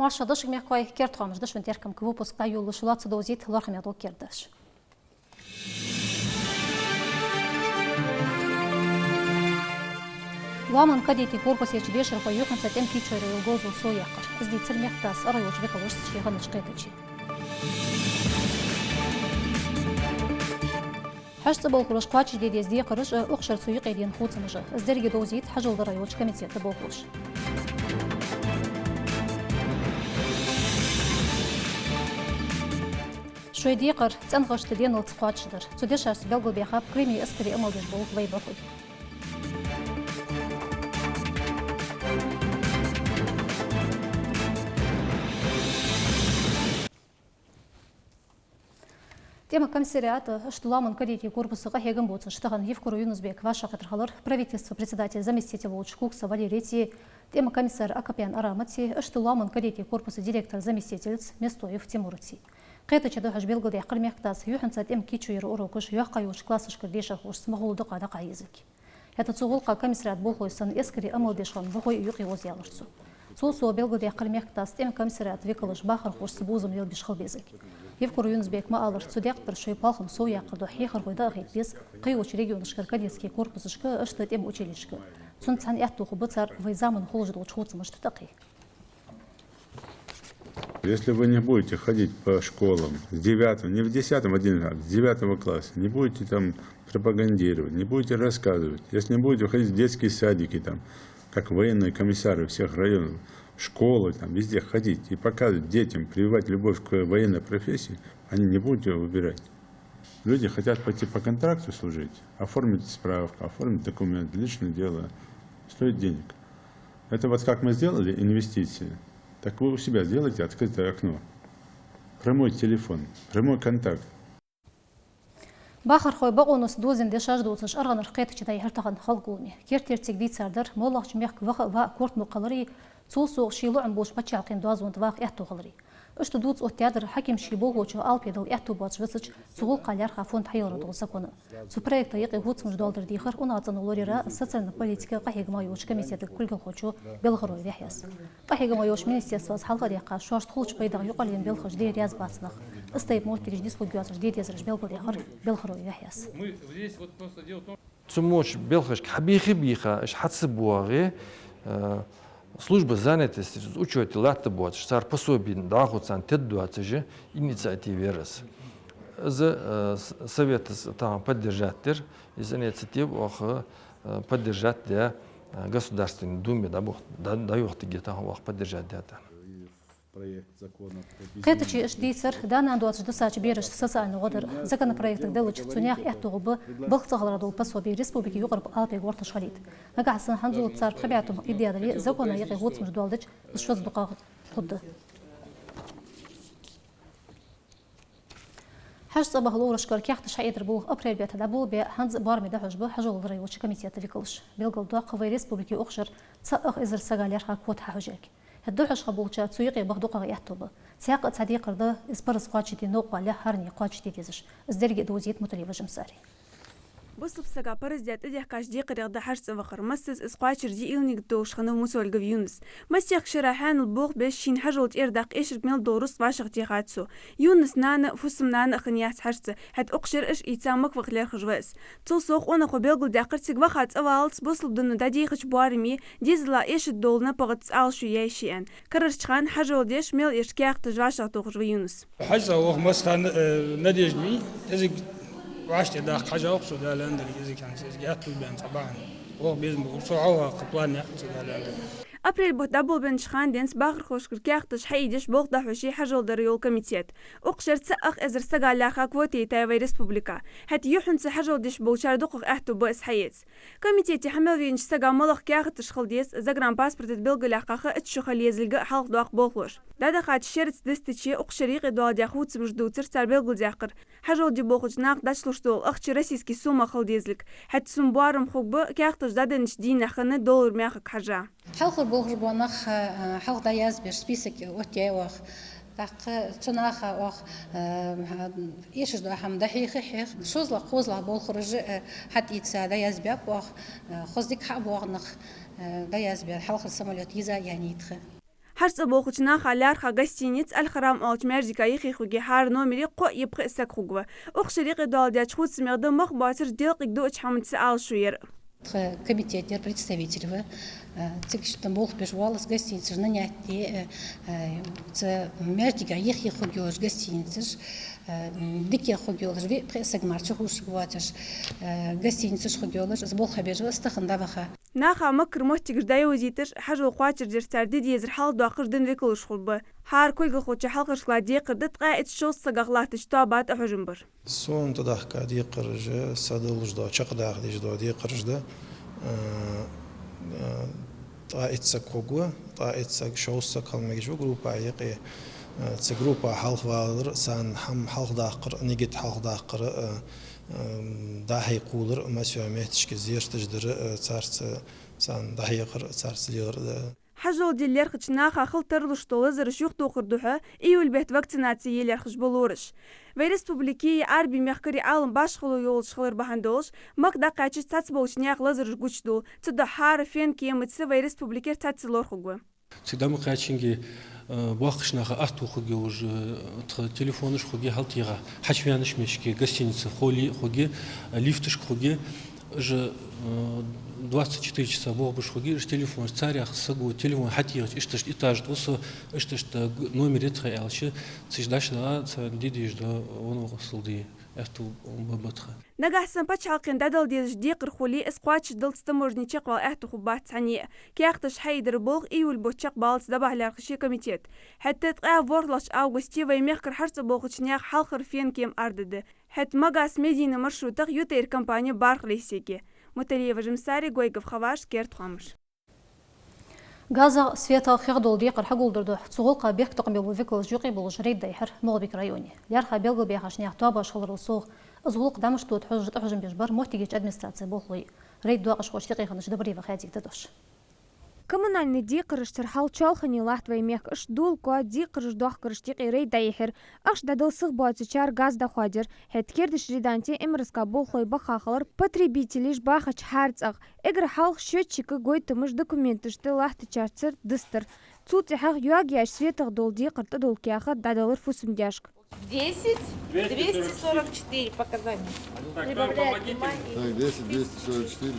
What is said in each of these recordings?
معشدش ميقاي كيرت خامش دش ونتيركم كوبوس قايول لشلات دوزيت لارخم يدو كيردش وامن قديتي كوربوس يشديش رفا يوخن ستم كيتشير يلغوزو سو يقر ازدي تسلمي اختاس أريوش بيقا وش تشيغن شقيتشي حشت بولخوش قواتش دي دي قرش أخشر سويقي دين خوت سمجة ازدري دوزيت حجل دريوش كميتيات بولخوش شوي ديقر تنغش تدين التقواتش در تديش عرس بلغو بيخاب كريمي اسكري امال ديش بولخ وي بخوي Тема комиссариата Штуламан кадети корпуса Кахеган Боца Штаган Евкуру Юнусбек Ваша Катрхалар правительство председатель заместитель Волчкукса Валерий тема комиссар Акапян Арамати Штуламан кадети корпуса директор заместитель Месстоев Тимурти قيت شدو حج بيلقى دي قرمي اختاس يوحن سات ام كيتشو يروكش يقايوش كلاسش كرديش خوش سمغول دقا دقا يزك هتا تسوغلقا комиссариат بولخويسن اسكري امو ديشان بخوي يقي وزيالرسو سو بيلقى دي قرمي اختاس تم комиссариат векалыш бахар خوش سبوزم يل بيشخل بيزك يفكر يونسبيك ما ألر صديق شوي بالخم سويا قدو حيخر غيدا غيت بيس قيوش ريجيون شكركاديسكي كوربوس شكا اشتت ام училищка цунцан ятту хубцар в экзамен холждо учуться может такой. Если вы не будете ходить по школам с 9, не в 10, 11, с 9 класса, не будете там пропагандировать, не будете рассказывать, если не будете ходить в детские садики, там, как военные комиссары всех районов, школы, там, везде ходить и показывать детям, прививать любовь к военной профессии, они не будут ее выбирать. Люди хотят пойти по контракту служить, оформить справку, оформить документы, личное дело, стоит денег. Это вот как мы сделали инвестиции, так вы у себя сделайте открытое окно, прямой телефон, прямой контакт. باخر خوي بقونس دوزن دشاج دوزنش أرغن رقيت كذا يهرتغن خلقوني كيرتيرتك دي سردر مولاق جميع كورت مقلري تصوصو شيلو عم بوش بتشالقين دوازون تواق يحتو غلري اشتو دوز التياتر حكيم شيبوغو جو ألبيدو يحتو باتش بسج سوغل قاليار خافون تحيورو دول سكونا سو проект يقي هوت مش دولار ديخر ونعطن لوريرا السلسلة بوليتيكا قحيق ما يوش كميسية الكل خوشو بالغروي ريحياس قحيق ما يوش منسياس واس حلقة ديقا شوش تخلش بيدا يقالين بالخش دي رياز باتسنخ استيب موت كريج ديسلو جواتش دي تيزرش بالغروي ريحياس تسموش بالخش حبيخي بيخا اش حتسبوغي служба занятости с учетом лата бот шар пособин дахуцан тедуацы же инициативерс за совет там поддержать из инициатив ох поддержать для государственной думе да даёт где-то ох поддержать это قيتشي اش ديسر دانا دواتش دساچ بيرش سسان غدر زكن проект دلوچ цунях яттугы бахцагылар дол пособий республики югырып алпе гортыш халит нагасан ханзу цар хабятум идеяли закона яқи гоцмж долдыч шоз дука худды حاج صباح لورش كركيحت شايدر بو ابريل بيت دابو بي هانز بارمي ده حجبه حجول دري وش كميتيات فيكلش بيلقل دواق في ريسبوبليكي اخشر تصاخ ازر سغالير كوت حاجك هدوحش خبوچا تسويقي بخدوقه يحتوب سياق تصديق رده اسبرس قاچتي نوق له هرني قاچتي تيزش ازدرجي دوزيت متليفج مساري بصب سجا برزدات إذا كاش دي قريق ده حرس وخر مسس إسقاطر دي إلني دوش خنو مسول جويونس مسيخ شراحان البوق بشين حجولت إرداق إيش ميل دورس واشق تيخاتسو يونس نانا فسم نانا خنياس حرس هاد أقشر إيش إيتامك وخلير خجواس تصوخ أنا خبيل قل داقرتك وخات أوالت بصلب دنو دادي خش بوارمي ديزلا إيش الدولنا بغت آل شو يايشيان كررش خان حجول ديش ميل إيش كاق تجواشق توخ جويونس حجة وخ مسخان نديجمي تزق وعشت داق حاجة أقصد على عندك إذا كان سيجات البيان طبعا هو بيزم بسرعة قبلان يقصد على عندك أبريل بتدبل بن شخان دينس باخر خوشكر كيختش حيدش بوغ دحوشي حجول دريول كوميتيات أقشر تسأخ إزر سجال لاخا كوتي تاوي ريسبوبليكا حتى يحن حجول دش بوشار دقق أحتو بوس حيات كوميتيتي حمل فينش سجا ملخ كيختش خلديس زجران باسبورت بلغ لاخا اتشخل يزلق حلق دواق بوخوش دادا خات شرط دستشي أقشريق دوا دياخوت مجدو ترسال بلغ دياقر حجول دي بوخج ناق داشلوش دول أخش رسيسكي سوما خلديزلك حتى سنبوارم خوب كيختش دادنش دين خن دولار مياخك حاجة حلقة بوخر بونخ حلقة دايز بير سبيسك وتي وخ تاق تناخ وخ إيش دو هم دحيخ حيخ شوز لا قوز لا بوخرج حتى يتسا دايز بيب وخ خزدك حب وخ نخ دايز بير حلقة السموليات يزا يعني يتخ حرص بوخشنا خلار خجستينيت الخرام أوج مرجكا يخي خوجي حار نومري قو يبقى سك خوجوا أخشريق دال ديش خود سميردم مخ باتر ديل قدوش حمد سأل شوير Комитет представителей цикштам болох бежвалас гостиницы нанятие междига их хогиош гостиницы дике хогиош ви пресагмарчы хушгватыш гостиницы хогиош сбол хабежва стахандаваха ناخا مكر موتيك داي وزيتش حاجو قواتر جرسار دي ديزر حال داخر دن ريكلوش خلبه حار كويغ خوتش حلقش لا دي قدت قاعد شو صقغلاتش تابات حجمبر سون تدخ كادي قرج صدلج دا چق داخ دي دا دي قرج دا طائت سكوغو طائت سك شو سكل ميجو جروبا يقي ت جروبا حلق والر سان هم حلق داقر نيجت حلق داقر داهي قولر مسيو مهتشك زير تجدر صارت سان داهي قر صارت لير حجول ديالر خشناخا خلترلش طولزر شيوخ توقردوها ايول بيت فاكسيناتسي يلر خش بلورش Республики арби мягкари алым башхылу yolç xılır bahandolş mak da qaçı tats bolçnyak lazır guçdu tda har fen kemetse ve Республикер татсылор хугу Всегда мы качинги бахшнаха астухуги уже телефоныш хуги халтира хачвяныш мешки гостиница холи хуги лифтыш хуги же 24 часа бог хуги телефон царях сагу телефон хатирч ишташ этаж осы ишташта номер этхайлчы циждашна дидиш да оны гысылды эту бабатха نجحسن بتشعقن دادل ديش ديقر خولي اسقواتش دلت تمرني تشقوا احتو خبات ثانية كيختش حيدر بوغ ايول بوتشق بالت دبع لارقشي كوميتيت حتى تقع فورلاش اوغستي ويميخكر حرص بوغش نياق حلقر فين كيم اردد حت مغاس مدينة مرشروطق يوتير كمبانيا بارق ليسيكي متليفة جمساري قويقف خواش كيرت خامش غازا سفيتا خيغدول ديقر حقول دردو تسوغلقا بيخ تقم بوفيكل جوقي بولج ريد دايحر مغبيك رايوني ليارخا بيلغو بيخاش نياق تواباش خلر السوغ أزولق دامش توت حجم بيجبر محتاج أدمنسترация بوخلي ريد دوقش خوش دقيقة نش دبريفة خاديك تدوش Коммунальный дикрыш терхал чалхани лахтвай мех аш дулко дикрыш дохкрыш тиqi рей дайхер аш дадылсых боцучар газ доходер хеткердиш риданти эмрска бохлой бахахалар потребителиш бахач харцаг эгр халх счетчика гойтымыш документышты лахтычарцер дыстыр цутихах юагияш светах дол дикрты долкяха дадылыр фусундяшк 10 244 показания. Прибавляет внимание. Так, 10 244.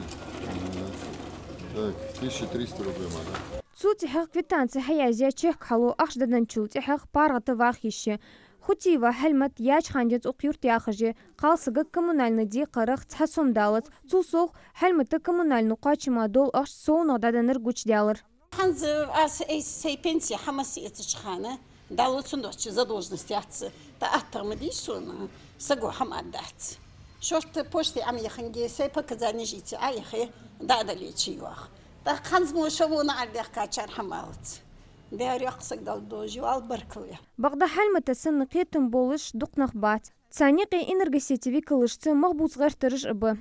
Так, 1300 рублей надо. Цутихах квитанция хаязия чех халу ахждадан чултихах паргаты вахище. Хутива хельмат яч хандец уqyurt яхыжи қалсыгы коммунальный дикарах цасомдалыц цусох хельматы коммунальный қачыма дол аш соунададаныр гучдялыр. Ханз сей пенсия хамаси этичхана далыцын дочи задолженности отцы та аттармыди суна сагу хамаддат. Шорт почты ам яханге сей показания жити а яхе дадали чиюах. Та ханз мошавуна альдях качар хамалыц. Дәр яқсык дал дожи ал барклы. Багда хальмата сын қетым болыш дуқнақ бат. Цаниқи энергосетеви кылышцы махбуц ғартырыш ыбы.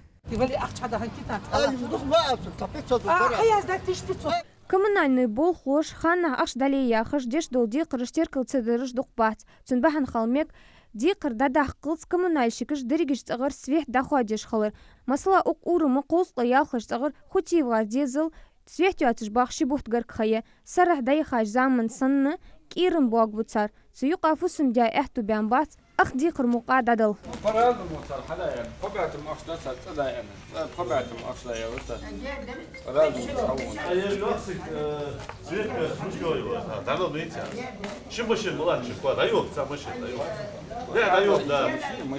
Коммунальный бол хош ханна аш далей яхыш деш долди қырыштер кылцыдырыш дуқ бат. Цунбахан халмек дикыр дадах кылц коммунальщикыш дыригиш цығыр свех дахуадеш халыр. Масыла уқ урымы қолсла ялхыш цығыр хутивға дезыл Свет ятыш бахши бухтгар кхая, сарах дайхаш заман санны, кирым буак буцар, суюк афусун дяй эхту бямбац, ах дикр муқададал. По-разному цар хадаем, побятым ашдацар цадаем, побятым ашдаем, по-разному царвон. А я лёсик, свет мужской его, давно нытя. Шимышин младший вклад, даёк, самышин даёк. Да, даёк, да,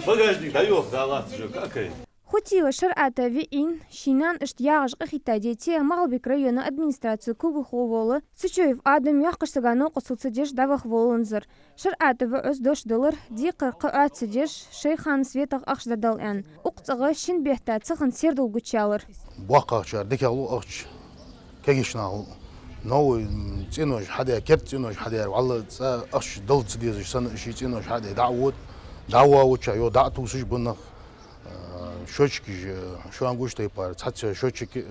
багажник даёк, да, ладно же, как и. Хутива шар'ата ви'ин, шинан иштияғыш қихитадете Мағалбек районы администрацию кубых волы, Сычоев адам яқышсыгану қысылсы деш давах волынзыр. Шар'ата ви'ыз дош-дылыр, диқыр қыатсы деш шейхан светақ ақшдадал ән. Уқцығы шин бехта цықын серділ гучалыр. Буаққа ақшар, декалу ақш, кегешнағыл. Новый ценош хадя, керт ценош хадя, валла ақш дылцы дезіш, сан үші ценош хадя, дауа уча, йо датусыш бұнақ. Счетчики же, что ангушта и пар, цаця счетчики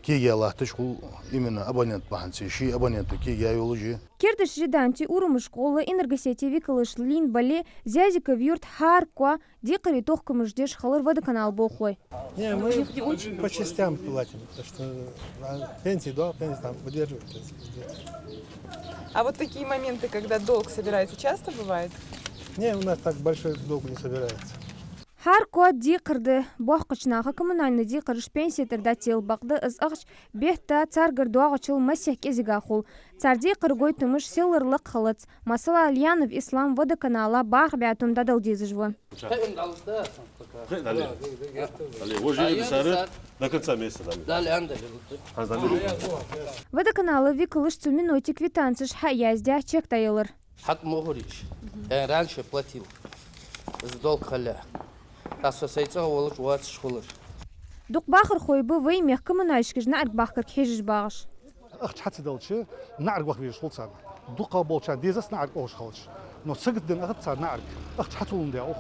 كي الله تشغل именно абонент баханцы ши абоненты كي يولوجي Кирдыш жиданти урумы школы энергосетеви кылышлин бали зязика вюрт харква дикари тохкамыш деш халыр водоканал болхой. Не, мы по частям платим, потому что пенсии, да, пенсии там выдерживают. А вот такие моменты, когда долг собирается, часто бывает? Не, у нас так большой долг не собирается. Харква дикарды бохкачнаха коммунальный дикарыш пенсиятер датил бaqды ызгыш бехта царгыр дуагычыл масех кезигахул. Царди кыргой тымыш селырлык хылыц. Масала Альянов Ислам водоканала бах бятум дадал дизыжвы. До конца месяца. Водоканалы викылыш цуминути квитанцыш хаяздя чек тайылыр. Хак могурич. Раньше платил. За долг халя. Дук бахыр хойбы вей мех коммунальшкыж нарк бахкыр кхежиш багыш. أخت حتى دلشة نعرق وقت بيش خلصان دقة بولشان ديزس نعرق أوش خلص نو سجد دين أخت صار نعرق أخت حتى ولن دياخ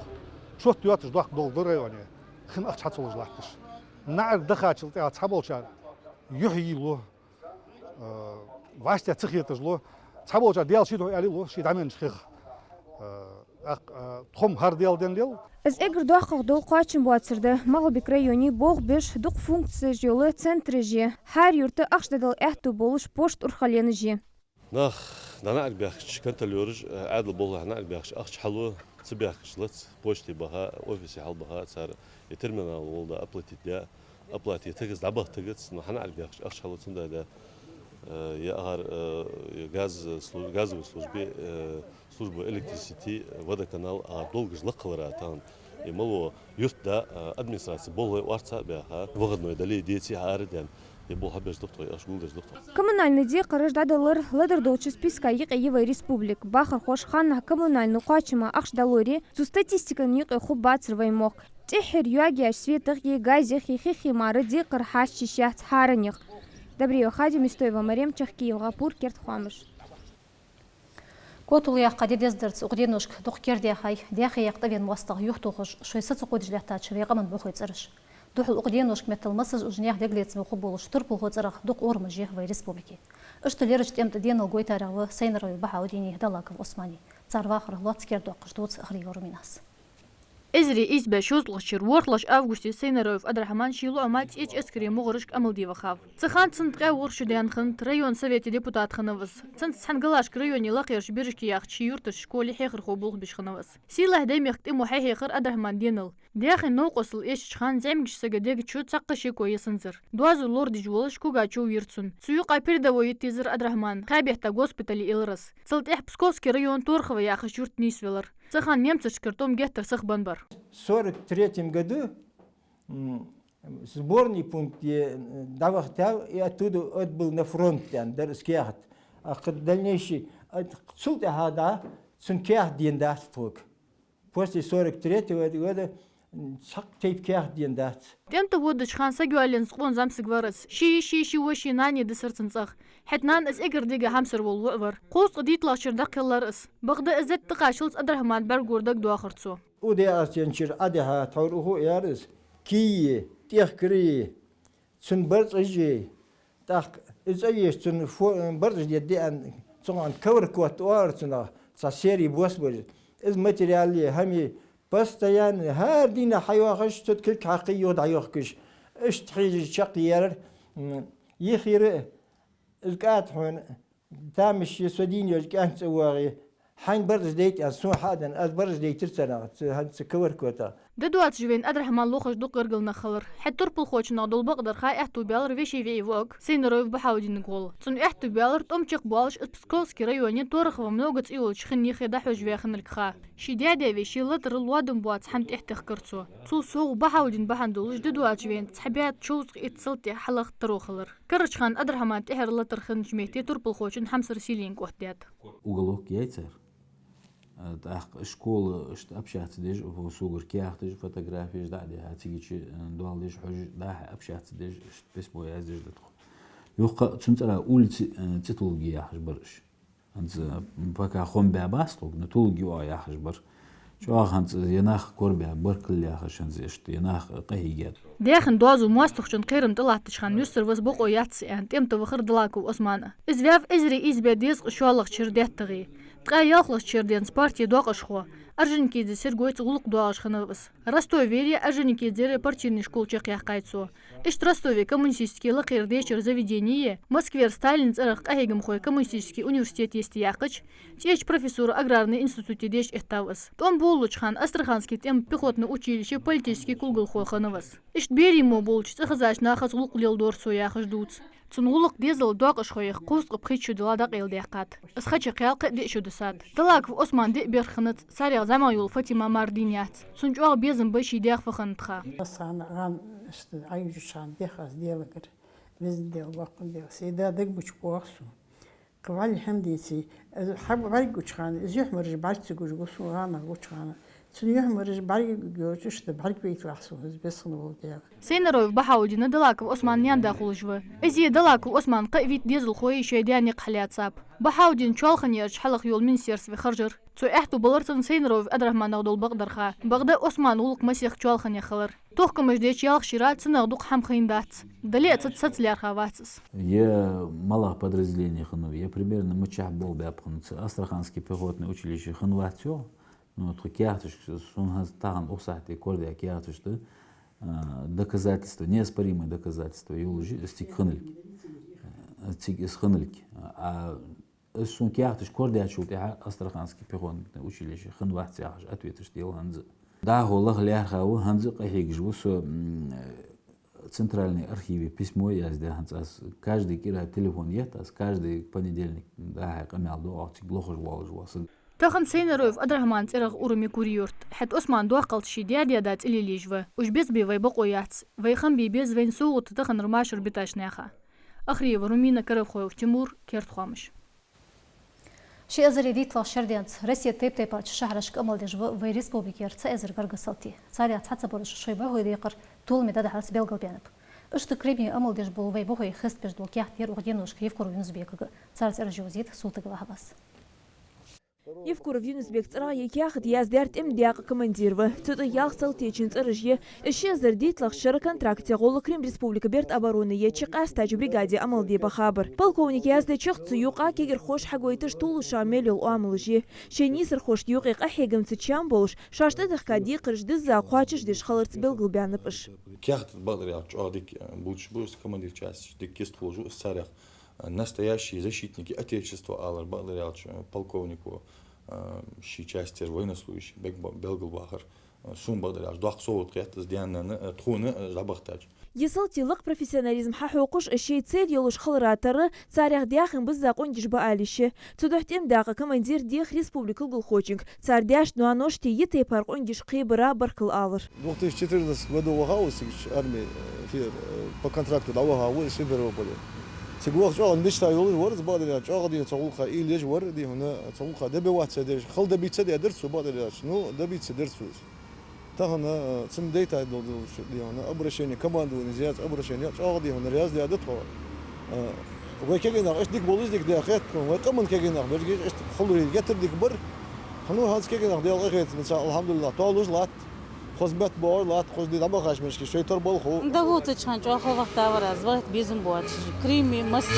شو تياتش ضاق دول درياني خن أخت حتى ولج لحتش نعرق دخاتش لتيا تحبولشان يحيي له واشتى تخيتش له تحبولشان ديال شيء عليه له شيء دعمين شخيخ تخم هر ديال دين ديال Из игр дуахах дол қачын буатсырды. Мағылбек райони боқ беш дуқ функция жолы центры же. Хар юрты ақшдадал әхту болыш пошт урхалены же. Нах, дана акбяхч, контролерж, адл болла хана акбяхч, ақч халу, цбяхч лац, почты баха, офисе хал баха, цар, и терминал волда оплатить для оплатить тегез дабах тегез, но хана акбяхч, ақч халу цунда да, я агар газовой службе, служба электрисити, водоканал, а долго жлак каларатан. И мало юрта администрация болла варца бяха, выгодной дали дети ареден. И бол хабеш доктор, аш гулдеш доктор. Коммунальный ди қарыждадылыр лыдыр долчы списка еғайывай республик. Бахыр хош ханна коммунальный қачыма ақшдалори, цу статистика ниқы хуб бацырвай моқ. Тихир юагияш светых егазих ехихимары ди қырхаш чишят хараних. Добрый выходи, Мистоева Марем, Чахкиев, Гапур, Керт Хуамыш. Котул яққа дедездірц ұғденушк дұқ кердеқай, дәқи яқта вен муастық юқтуғыш, шойсы цұқудыжләқта чывеғамын бұқойцырыш. Дұқыл ұғденушк металмысыз ұжынеқ деглецімі құбылыш тұр бұлғыцырақ дұқ ормы жеғвай республики. Үштілері жтемді деніл гойtarағы сайнырой баға өдені далаков Османи. Царвақыр лоцкер доқыш доц ғригору минас. إزري إزبا شوزلشر ورلش أفغوستي سيناروف أدرحمان شيلو أمات إيش أسكري مغرشك أمل ديوة خاف تخان تسنتقا ورشديان خنت ريون سويتي ديبوتات خنوز تسنت سحنقلاشك ريوني لاقيرش بيرشكي ياخت شيورتش شكولي حيخر خوبوغ بيش خنوز سيلا هدايم يختمو حيخر أدرحمان دينل داخل نوقصل إيش شخان زعمكش ساقداق تشو تساقشي كوي سنزر دوازو لورد جوالش كوغا چو ويرتسون سيوقا بيرداو يتيزر أدرحمان خابيحتا غوسبيتالي إلرس تسلت إح بسكوسكي ريون تورخوا ياخ شورت نيسвелер Цехан немцев картом геттер сах банбар. В 1943 году сборный пункт Давахтяв и оттуда отбыл на фронт, Дарскиахт. А дальнейший отсюда хада Цункиах диендаструк. После 1943 года сак тейпкиах диендаст. Тем-то вот дочхан сагюален склон замсыг варас. Ши воши нани десерценцах. حتنان اس اگر دیگه همسر والوعور قوس قديت لاشر دقيلار اس بغدا ازت تقاشلس ادرحمان برگوردك دواخرتسو ودي اسينشر ادها توروه يارس كي تيخكري سن برز اجي تاخ از ايش سن برز يدي ان سن كور كوت وارتنا سيري بوسبر از ماتيريالي همي постоянно هر دينا حيوخش تدكك حقيو دايوخكش اش تحيج شقيار يخير الكات هون تامش يسودين يجكان سواغي حين برز ديت أسوأ حدا برز ديت ترسنا هنسكور كوتا ددوات جوين أدرحمان لوخش دو قرقل نخلر حتى ربل خوش نادول بقدر خاي احتو بيالر ويشي في ووك سينروف بحاودي نقول تون احتو بيالر تمشق بالش اسبسكولسكي ريوني تورخ ومنوغت ايول شخن يخي دحوج ويخن الكخا شي دادي ويشي لطر الوادم بوات حمت احتخ كرتسو تو سوغ بحاودين بحندولش ددوات جوين تحبيات شوزق اتصلتي حلق تروخلر كرش خان أدرحمان تحر لطر خنج ميتي تربل خوشن حمسر سيلين كوحدات уголок яйцер школа общаться дэж в сугар кяхтэж фотографии ждали хатигичи дуал дэж хож да общаться дэж без боя дэж дэтх юха цунтара улицы цитология хажбарш анз пока хом бабастог натология яхажбар شو هنز يناخ كوربيا بركل يا خشنز إشت يناخ قهيجات داخن دوازو مواستخشن قيرم طلعت تشخان يسر وز بقو ياتسي أن تيمت وخر دلاكو أسمانة إزفاف إزري إزبا ديزق شوالغ شردات تغي تقا يالخلق شردين سبارتي دوق أشخوا أرجنكي دي سيرغوي تغلق دوغش خنوبس Ростове أرجنكي دي партийный школчик яқайцу إش Ростове коммунистический лақир дечер заведение Москве Сталин царах ахигам хой коммунистический университет есть яқыч теч профессор аграрный институте деш эттавас том Булучхан Астраханский тем пехотное училище политический кулгыл хой ханавас إش беримо болч цахазаш нахас луқлил дорсу яқыш дуц цунулық дезл доғыш хойх қусқып қичу дыладақ елдеқат ысқачы қиялқы дешу дысад дылак в Осман де берхынат сарял замаюл Фатима Мардинят сунчуақ безім бэши деқ фахынтха Саған айжушан дехас делагар вездел вақын дел сейда дек бучқуақсу қывали хамдеси хаб бай гучхан изюх мырж бальцы гуж гусугана гучхана سنيوه مرج بري جوجش تبارك بيت لحسو بس نقول سينروف بحاودنا دلاك وعثمانيان داخل جوا إزي دلاك وعثمان قيفيت ديزل خوي شيداني قحليات صاب بحاودين شالخن يرج حلق يول من سيرس في خرجر تو احتو بلرتن سينروف أدرهما نغدول بقدرخا بغدا عثمان ولق مسيخ شالخن يخلر توخكم مجديش يالخ شيرات سنغدوق حمخين دات دليت تتسات ليارخا ватсис Я малых подразделений хну я примерно мычах был бы обхнуться Астраханский пехотное училище хнватё ну, киатыш, он там усатый кордя киатыш, доказательства, неоспоримые доказательства, и уже стик ханельки, а сон киатыш кордя чул, я Астраханский пехотное училище, ханватяж, ответишь делал ханзы. Да, голах ляхау ханзы кахик живу центральной архиве письмо я сделал, каждый кира телефон есть, каждый понедельник, да, камял до артик лохож волжwas. تخن سينروف أدرهمان ترغ أورمي كوريورت حت أسمان دوقلت شي ديادات إلي ليجوا وش بيز بي وي بقويات ويخم بي بيز وين سوغت تخن رماشر بتاش ناخا أخري ورومينا كرف خوي وتمور كيرت خامش شي أزري ديتلا شرديانت رسية تيب تيبات شهرشك أمال ديج في ريسبوبيكير تأزر قرقصالتي تسالي تحتسب برش شويبه هو ديقر طول مداد حالس بيلغل بيانب اشت كريمي أمال ديج بول في بوهي خست بيج دول كيحتير وغدينوش كيف كورو ينزبيك تسالت إرجوزيت سولتك وحباس يفكر في نسبة رأي ياخد يازدارت امدياق كمانديرو تطي ياخسل تيجنت رجيه الشيء زرديت لخ شركة كونтракте غول كريم ريسبублика берт обороны يچق استاج бригадي عمل دي بخابر полковник يازد چخ يوقا كيغر خوش حقويتش طول شامل الاملجي شنيسر خوش يوقيق احيغم تشام بولش شاشت دخكادي قرج دزا قواچش ديش خلرت بلغل بيانبش كيخت بقدر ياچ اديك بوش командир часть дик кествожу царях настоящие защитники отечества алар бaqdar yaç полковнику شي части военнослужащий Белгалбахар сум бaqdar yaç дуақ соғыт қиятыз диянаны тхуны жабақтач يصل تلق профессионализм حقوقش الشيء تسير يلوش خلراتر تاريخ دياخن بزاقون جبا آليشي تدوحتم داقا كماندير ديخ ريسبублика Гулхочинг царь дяш нуаношти ете паркон диш қибыра баркыл алыр. 2014 году вахаусич армии по контракту давахау Симферополе. تقول شغل نشتا يقول ورد بعد اللي شغل يتصوقها إيه ليش وردي هنا تصوقها ده بواحد سديش خل ده بيتصدق درسه بعد اللي شنو ده بيتصدرسه تهنا سن ديتا دي هنا أبرشيني كمان دون زياد أبرشيني شغل هنا رياض دي عدتها وكيجينا إيش ديك بوليس ديك ده أخذت وكمان كيجينا برجع إيش خلوا يجتر ديك بر هنو هذا كيجينا ده أخذت إن شاء الله الحمد لله طالوش لات خزمت بار لات خز دي دم خش مش كي شويتر بول خو ده قلت تشان جو خو وقت أورا زبط بيزن بوات كريمي مصري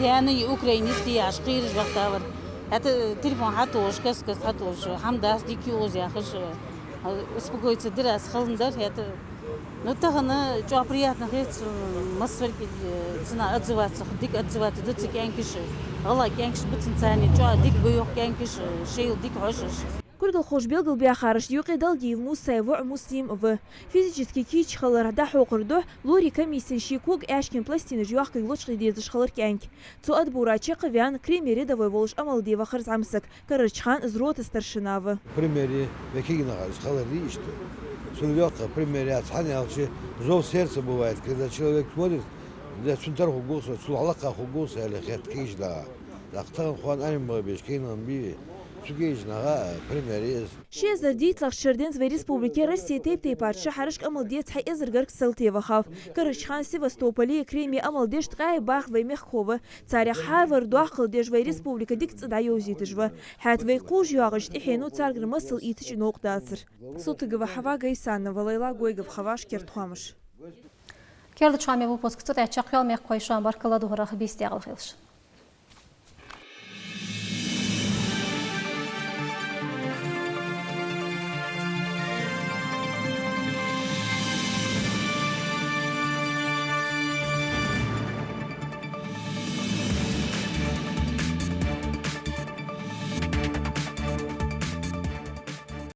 يعني أوكرانيستي عشقير وقت أور هذا تليفون حتوش كس حتوش حمداس ديكي أوزي أخش успокоиться درس خلندر هذا نتاخنا جو приятно هيك مصر цена отзываться ديك отзываться ده كينكش والله كينكش بتنساني جو ديك بيوق كينكش شيء ديك عشش كل خوش بيلقل بيخارش يوقي دلجي موسى ومسلم و فيزيكي كيش خلر ده حقرده لوري كميسن شيكوك اشكن بلاستين جواقي لوشقي ديزش خلر كانك تو ادبوراتشي قويان كريميري دو волш امل دي وخرز عمسك كرچخان زروت старшинава примери векигна خلر دي что сулёка примери отханялчи зов сердца бывает когда человек смотрит да цунтарху голоса сулалака голоса или хет киш да ахтан хуан аним беш кинан би تسوقيجنا بريميريز شيزر ديتلغ شردين في ريسبوبليكي روسيا تيب بارشا حرشك أمل ديت حي إزرغرك سلتي وخاف كرش خان سيفاستوبولي كريمي أمل ديشت غاي باخ في مخخوفة تاريخ هافر دواخل ديش في ريسبوبليكا ديك تدعيوزي تجوا حات في قوج ياغش إحينو تارغر مصل إيتش نوق داسر صوتك وحوا غيسان وليلا غويغ بخواش كرت خامش كيرد شامي بوبوسك تطيع تشاقيال ميخ كويشان بارك الله دهرا خبيستي على خيلش